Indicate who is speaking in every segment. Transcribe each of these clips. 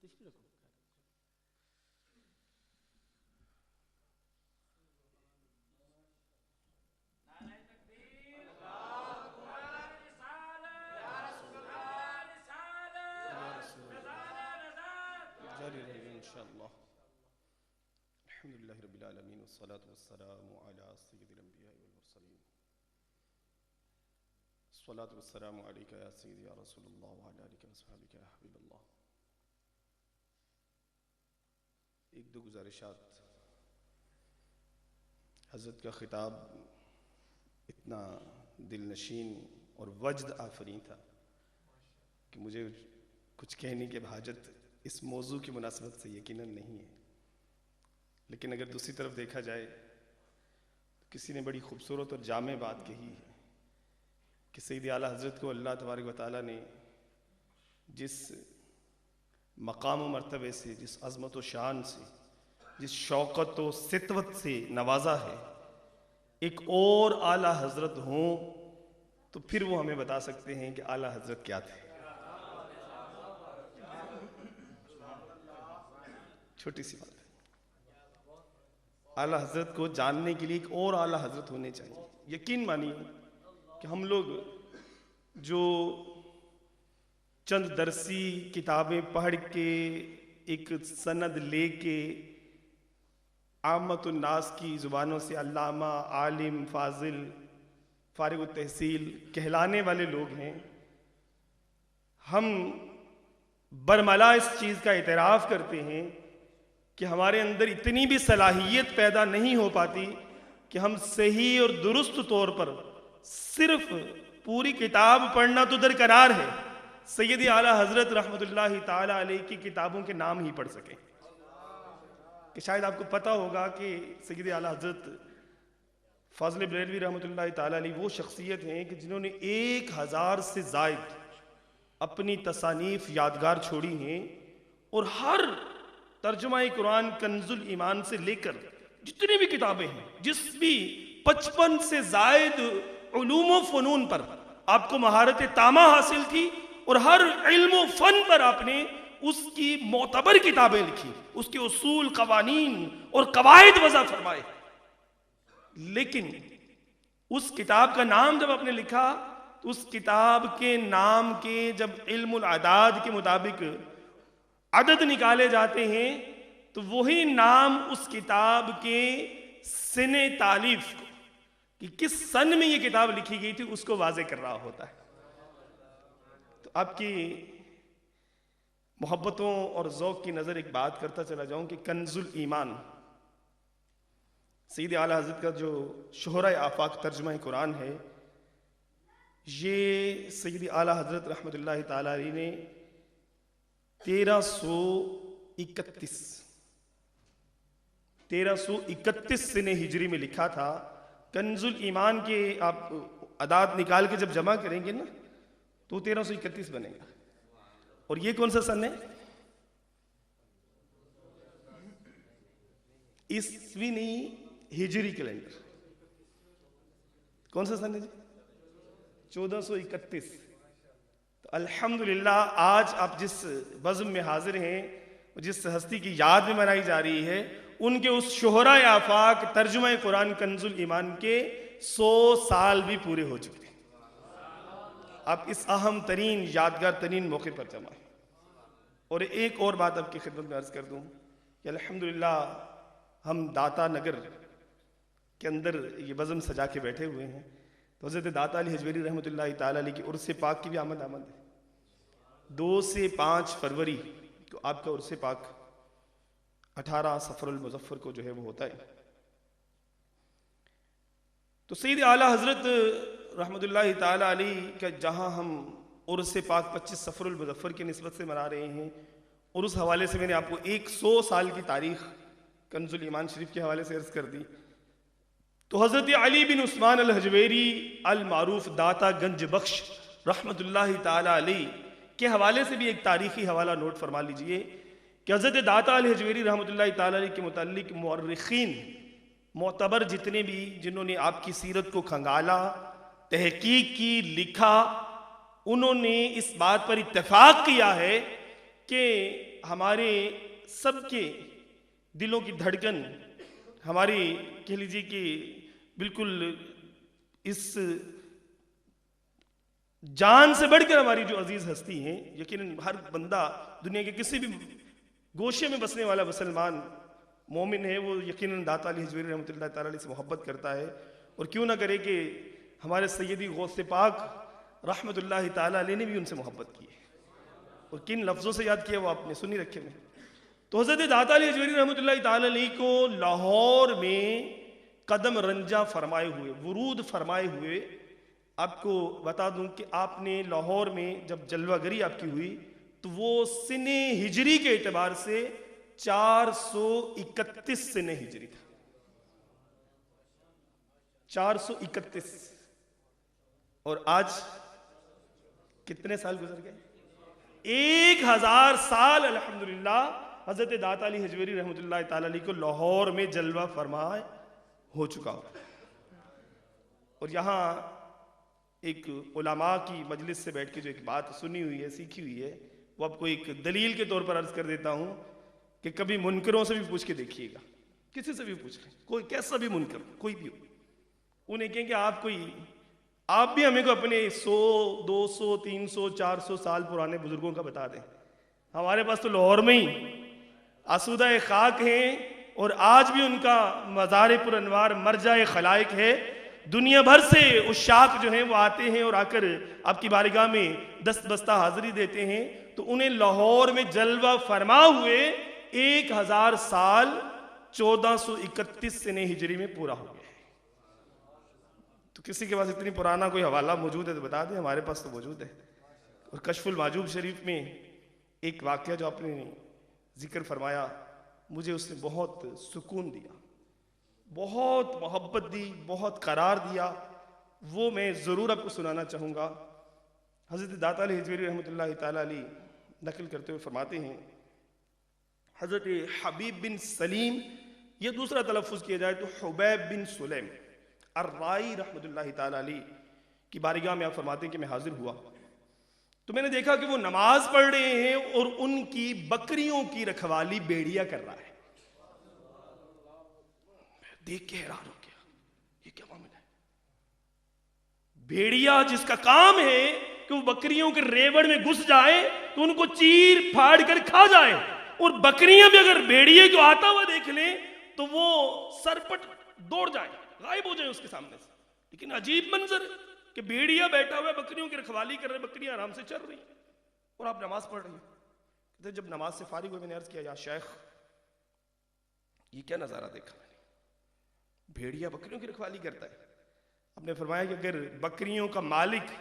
Speaker 1: جاری رہے گا انشاءاللہ. الحمدللہ رب العالمین والصلاة والسلام علی سید الانبیاء والمرسلین. الصلاة والسلام علیکہ یا سیدی یا رسول اللہ وعلی آلہ وصحبہ یا حبیب اللہ. ایک دو گزارشات. حضرت کا خطاب اتنا دل نشین اور وجد آفرین تھا کہ مجھے کچھ کہنے کی حاجت اس موضوع کی مناسبت سے یقیناً نہیں ہے. لیکن اگر دوسری طرف دیکھا جائے تو کسی نے بڑی خوبصورت اور جامع بات کہی ہے کہ سید اعلیٰ حضرت کو اللہ تبارک و تعالیٰ نے جس مقام و مرتبے سے، جس عظمت و شان سے، جس شوکت و سطوت سے نوازا ہے، ایک اور اعلیٰ حضرت ہوں تو پھر وہ ہمیں بتا سکتے ہیں کہ اعلیٰ حضرت کیا تھے. چھوٹی سی بات ہے. اعلیٰ حضرت کو جاننے کے لیے ایک اور اعلیٰ حضرت ہونے چاہیے. یقین مانیے کہ ہم لوگ جو چند درسی کتابیں پڑھ کے ایک سند لے کے عامت الناس کی زبانوں سے علامہ، عالم، فاضل، فارغ التحصیل کہلانے والے لوگ ہیں، ہم برملا اس چیز کا اعتراف کرتے ہیں کہ ہمارے اندر اتنی بھی صلاحیت پیدا نہیں ہو پاتی کہ ہم صحیح اور درست طور پر صرف پوری کتاب پڑھنا تو درکنار ہے، سید اعلیٰ حضرت رحمۃ اللہ تعالی علیہ کی کتابوں کے نام ہی پڑھ سکیں. کہ شاید آپ کو پتہ ہوگا کہ سید اعلیٰ حضرت فاضل بریلوی رحمۃ اللہ تعالی علیہ وہ شخصیت ہیں کہ جنہوں نے 1000 سے زائد اپنی تصانیف یادگار چھوڑی ہیں، اور ہر ترجمہ قرآن کنز الایمان سے لے کر جتنی بھی کتابیں ہیں، جس بھی 55 سے زائد علوم و فنون پر آپ کو مہارت تامہ حاصل تھی، اور ہر علم و فن پر آپ نے اس کی معتبر کتابیں لکھی، اس کے اصول، قوانین اور قواعد وضع فرمائے. لیکن اس کتاب کا نام جب آپ نے لکھا تو اس کتاب کے نام کے جب علم الاعداد کے مطابق عدد نکالے جاتے ہیں تو وہی نام اس کتاب کے سن تالیف کو، کہ کس سن میں یہ کتاب لکھی گئی تھی، اس کو واضح کر رہا ہوتا ہے. تو آپ کی محبتوں اور ذوق کی نظر ایک بات کرتا چلا جاؤں کہ کنز الایمان سید اعلیٰ حضرت کا جو شہرۂ آفاق ترجمہ قرآن ہے، یہ سید اعلیٰ حضرت رحمۃ اللہ تعالی علیہ نے 1331 سنہ ہجری میں لکھا تھا. کنز الایمان کے آپ اعداد نکال کے جب جمع کریں گے نا تو 1331 بنے گا. اور یہ کون سا سن ہے؟ عیسوی نہیں، ہجری کیلنڈر. کون سا سن ہے جی؟ 1431. تو الحمدللہ آج آپ جس بزم میں حاضر ہیں، جس ہستی کی یاد میں منائی جا رہی ہے، ان کے اس شہرۂ آفاق ترجمہ قرآن کنز الایمان کے 100 سال بھی پورے ہو چکے ہیں. آپ اس اہم ترین، یادگار ترین موقع پر جمع ہیں. اور ایک اور بات آپ کی خدمت میں عرض کر دوں کہ الحمدللہ ہم داتا نگر کے اندر یہ بزم سجا کے بیٹھے ہوئے ہیں، تو حضرت داتا علی حجویری رحمۃ اللہ تعالی علیہ کی عرس پاک کی بھی آمد ہے. 2 سے 5 فروری کو آپ کا عرس پاک 18 صفر المظفر کو جو ہے وہ ہوتا ہے. تو سید اعلیٰ حضرت رحمۃ اللہ تعالی علیہ کا جہاں ہم عرس پاک 25 صفر المظفر کی نسبت سے منا رہے ہیں، اور اس حوالے سے میں نے آپ کو 100 سال کی تاریخ کنز الایمان شریف کے حوالے سے عرض کر دی. تو حضرت علی بن عثمان الحجویری المعروف داتا گنج بخش رحمۃ اللہ تعالی علیہ کے حوالے سے بھی ایک تاریخی حوالہ نوٹ فرما لیجئے کہ حضرت داتا علی حجویری رحمۃ اللہ تعالی علیہ کے متعلق مورخین معتبر جتنے بھی، جنہوں نے آپ کی سیرت کو کھنگالا، تحقیق کی، لکھا، انہوں نے اس بات پر اتفاق کیا ہے کہ ہمارے سب کے دلوں کی دھڑکن، ہماری کہہ لیجیے کہ بالکل اس جان سے بڑھ کر ہماری جو عزیز ہستی ہیں، یقیناً ہر بندہ دنیا کے کسی بھی گوشے میں بسنے والا مسلمان مومن ہے، وہ یقیناً داتا علی حجویری رحمۃ اللہ تعالیٰ علیہ سے محبت کرتا ہے، اور کیوں نہ کرے کہ ہمارے سیدی غوث پاک رحمۃ اللہ تعالیٰ علیہ نے بھی ان سے محبت کی ہے، اور کن لفظوں سے یاد کیا وہ آپ نے سنی رکھے میں۔ تو حضرت داتا علی حجویری رحمۃ اللہ تعالیٰ علیہ کو لاہور میں قدم رنجہ فرمائے ہوئے، ورود فرمائے ہوئے، آپ کو بتا دوں کہ آپ نے لاہور میں جب جلوہ گری آپ کی ہوئی تو وہ سن ہجری کے اعتبار سے 431 سن ہجری تھا، 431، اور آج کتنے سال گزر گئے؟ 1000 سال الحمدللہ حضرت داتا علی حجویری رحمۃ اللہ تعالیٰ علیہ کو لاہور میں جلوہ فرمائے ہو چکا ہو۔ اور یہاں ایک علماء کی مجلس سے بیٹھ کے جو ایک بات سنی ہوئی ہے، سیکھی ہوئی ہے، وہ آپ کو ایک دلیل کے طور پر عرض کر دیتا ہوں کہ کبھی منکروں سے بھی پوچھ کے دیکھیے گا، کسی سے بھی پوچھ لیں، کوئی کیسا بھی منکر کوئی بھی ہو، انہیں کہیں کہ آپ بھی ہمیں کو اپنے 100 200 300 400 سال پرانے بزرگوں کا بتا دیں۔ ہمارے پاس تو لاہور میں ہی آسودہ خاک ہیں، اور آج بھی ان کا مزار پر انوار مرجع خلائق ہے۔ دنیا بھر سے عشاق جو ہیں وہ آتے ہیں اور آ کر آپ کی بارگاہ میں دست بستہ حاضری دیتے ہیں، تو انہیں لاہور میں جلوہ فرما ہوئے 1000 سال 1431 سن ہجری میں پورا ہو گیا ہے۔ تو کسی کے پاس اتنی پرانا کوئی حوالہ موجود ہے تو بتا دیں، ہمارے پاس تو موجود ہے۔ اور کشف المحجوب شریف میں ایک واقعہ جو آپ نے ذکر فرمایا، مجھے اس نے بہت سکون دیا، بہت محبت دی، بہت قرار دیا، وہ میں ضرور آپ کو سنانا چاہوں گا۔ حضرت داتا علی حجویری رحمۃ اللہ تعالیٰ علیہ نقل کرتے ہوئے فرماتے ہیں، حضرت حبیب بن سلیم، یہ دوسرا تلفظ کیا جائے تو حبیب بن سلیم الرائی رحمۃ اللہ تعالیٰ علیہ کی بارگاہ میں آپ فرماتے ہیں کہ میں حاضر ہوا تو میں نے دیکھا کہ وہ نماز پڑھ رہے ہیں اور ان کی بکریوں کی رکھوالی بیڑیا کر رہا ہے۔ دیکھ کے حیران ہو گیا، یہ کیا معاملہ ہے؟ بیڑیا جس کا کام ہے کہ وہ بکریوں کے ریوڑ میں گھس جائے تو ان کو چیر پھاڑ کر کھا جائے، اور بکریاں بھی اگر بیڑیے کو آتا ہوا دیکھ لیں تو وہ سرپٹ دوڑ جائیں، غائب ہو جائیں اس کے سامنے سے۔ لیکن عجیب منظر ہے کہ بیڑیا بیٹھا ہوا ہے، بکریوں کی رکھوالی کر رہے، بکریاں آرام سے چل رہی ہیں اور آپ نماز پڑھ رہے ہیں۔ جب نماز سے فارغ ہوئے میں نے عرض کیا، یا شیخ یہ کیا نظارہ دیکھا میں نے؟ بھیڑیا بکریوں کی رکھوالی کرتا ہے۔ آپ نے فرمایا کہ اگر بکریوں کا مالک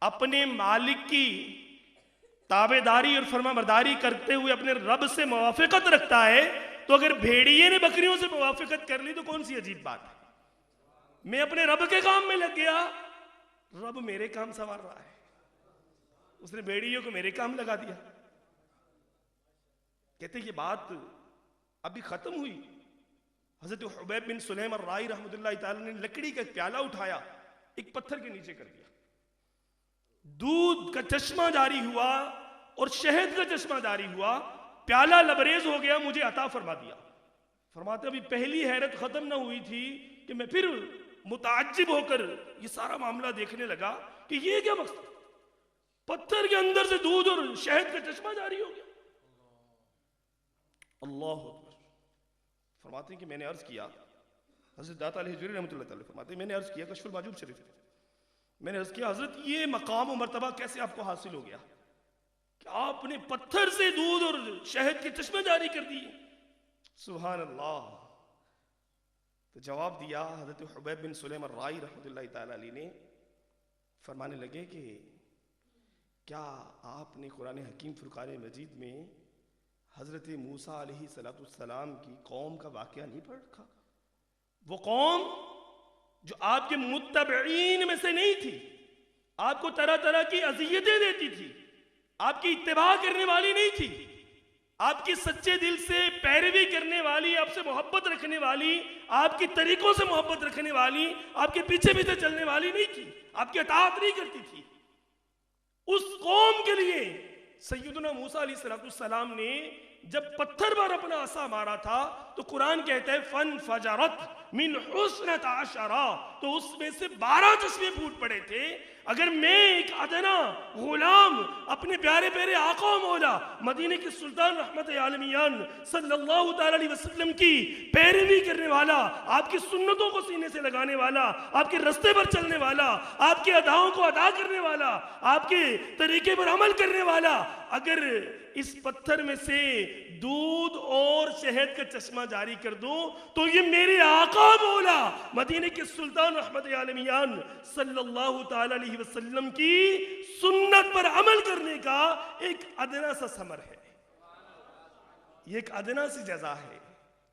Speaker 1: اپنے مالک کی تابع داری اور فرما برداری کرتے ہوئے اپنے رب سے موافقت رکھتا ہے، تو اگر بھیڑیے نے بکریوں سے موافقت کر لی تو کون سی عجیب بات ہے؟ میں اپنے رب کے کام میں لگ گیا، رب میرے کام سنوار رہا ہے، اس نے بھیڑیوں کو میرے کام لگا دیا۔ کہتے یہ بات ابھی ختم ہوئی، حضرت حبیب بن سلیم الرائی رحمۃ اللہ تعالی نے لکڑی کا پیالہ اٹھایا، ایک پتھر کے نیچے کر دیا، دودھ کا چشمہ جاری ہوا اور شہد کا چشمہ جاری ہوا، پیالہ لبریز ہو گیا، مجھے عطا فرما دیا۔ فرماتے ابھی پہلی حیرت ختم نہ ہوئی تھی کہ میں پھر متعجب ہو کر یہ سارا معاملہ دیکھنے لگا کہ یہ کیا مقصد، پتھر کے اندر سے دودھ اور شہد کا چشمہ جاری ہو گیا۔ اللہ اکبر۔ فرماتے ہیں کہ میں نے عرض کیا، حضرت داتا علیہ حجویری رحمۃ اللہ تعالی فرماتے ہیں میں نے عرض کیا کشف المحجوب شریف میں نے عرض کیا، حضرت یہ مقام و مرتبہ کیسے آپ کو حاصل ہو گیا کہ آپ نے پتھر سے دودھ اور شہد کے چشمے جاری کر دیے؟ سبحان اللہ۔ تو جواب دیا حضرت حبیب بن سلیم الرائی رحمۃ اللہ تعالی علیہ نے، فرمانے لگے کہ کیا آپ نے قرآن حکیم فرقان مجید میں حضرت موسیٰ علیہ السلام کی قوم کا واقعہ نہیں پڑھ رکھا؟ وہ قوم جو آپ کے متبعین میں سے نہیں تھی، آپ کو طرح طرح کی اذیتیں دیتی تھی، آپ کی اتباع کرنے والی نہیں تھی، آپ کی سچے دل سے پیروی کرنے والی، آپ سے محبت رکھنے والی، آپ کی طریقوں سے محبت رکھنے والی، آپ کے پیچھے پیچھے چلنے والی نہیں تھی، آپ کی اطاعت نہیں کرتی تھی۔ اس قوم کے لیے سیدنا موسیٰ علیہ السلام نے جب پتھر پر اپنا عصا مارا تھا تو قرآن کہتا ہے فَانْفَجَرَتْ مِنْ حُسْنَةَ عَشَرَةٍ، تو اس میں سے 12 چشمے پھوٹ پڑے تھے۔ اگر میں ایک ادنا غلام اپنے پیارے پیارے آقا و مولا مدینہ کے سلطان رحمت عالمیان صلی اللہ تعالی علیہ وسلم کی پیروی کرنے والا، آپ کی سنتوں کو سینے سے لگانے والا، آپ کے رستے پر چلنے والا، آپ کے اداؤں کو ادا کرنے والا، آپ کے طریقے پر عمل کرنے والا، اگر اس پتھر میں سے دودھ اور شہد کا چشمہ جاری کر دوں تو یہ میرے آقا مولا مدینہ کے سلطان رحمت عالمیان صلی اللہ تعالی علیہ وسلم کی سنت پر عمل کرنے کا ایک ادنا سا ثمر ہے، یہ ایک ادنا سی جزا ہے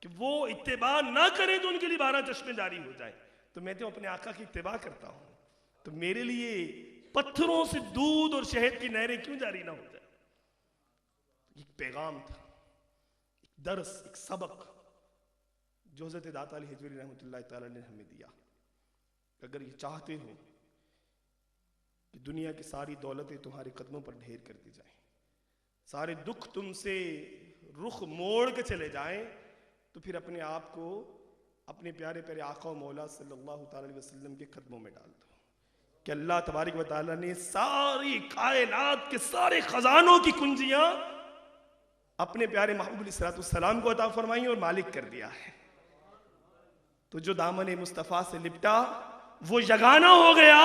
Speaker 1: کہ وہ اتباع نہ کریں تو ان کے لیے 12 چشمے جاری ہو جائیں۔ تو میں تو اپنے آقا کی اتباع کرتا ہوں، تو میرے لیے پتھروں سے دودھ اور شہد کی نہریں کیوں جاری نہ ہو جائیں؟ ایک پیغام تھا، ایک درس، ایک سبق جو حضرت داتا علی حجویری رحمۃ اللہ تعالی نے ہمیں دیا۔ اگر یہ چاہتے ہو کہ دنیا کی ساری دولتیں تمہارے قدموں پر ڈھیر کر دی جائیں، سارے دکھ تم سے رخ موڑ کے چلے جائیں، تو پھر اپنے آپ کو اپنے پیارے پیارے آقا و مولا صلی اللہ تعالی علیہ وسلم کے قدموں میں ڈال دو کہ اللہ تبارک و تعالیٰ نے ساری کائنات کے سارے خزانوں کی کنجیاں اپنے پیارے محبوب علیہ السلام کو عطا فرمائی اور مالک کر دیا ہے۔ تو جو دامن مصطفیٰ سے لپٹا وہ یگانہ ہو گیا،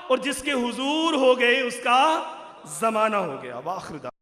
Speaker 1: اور جس کے حضور ہو گئے اس کا زمانہ ہو گیا۔ وآخر دعوانا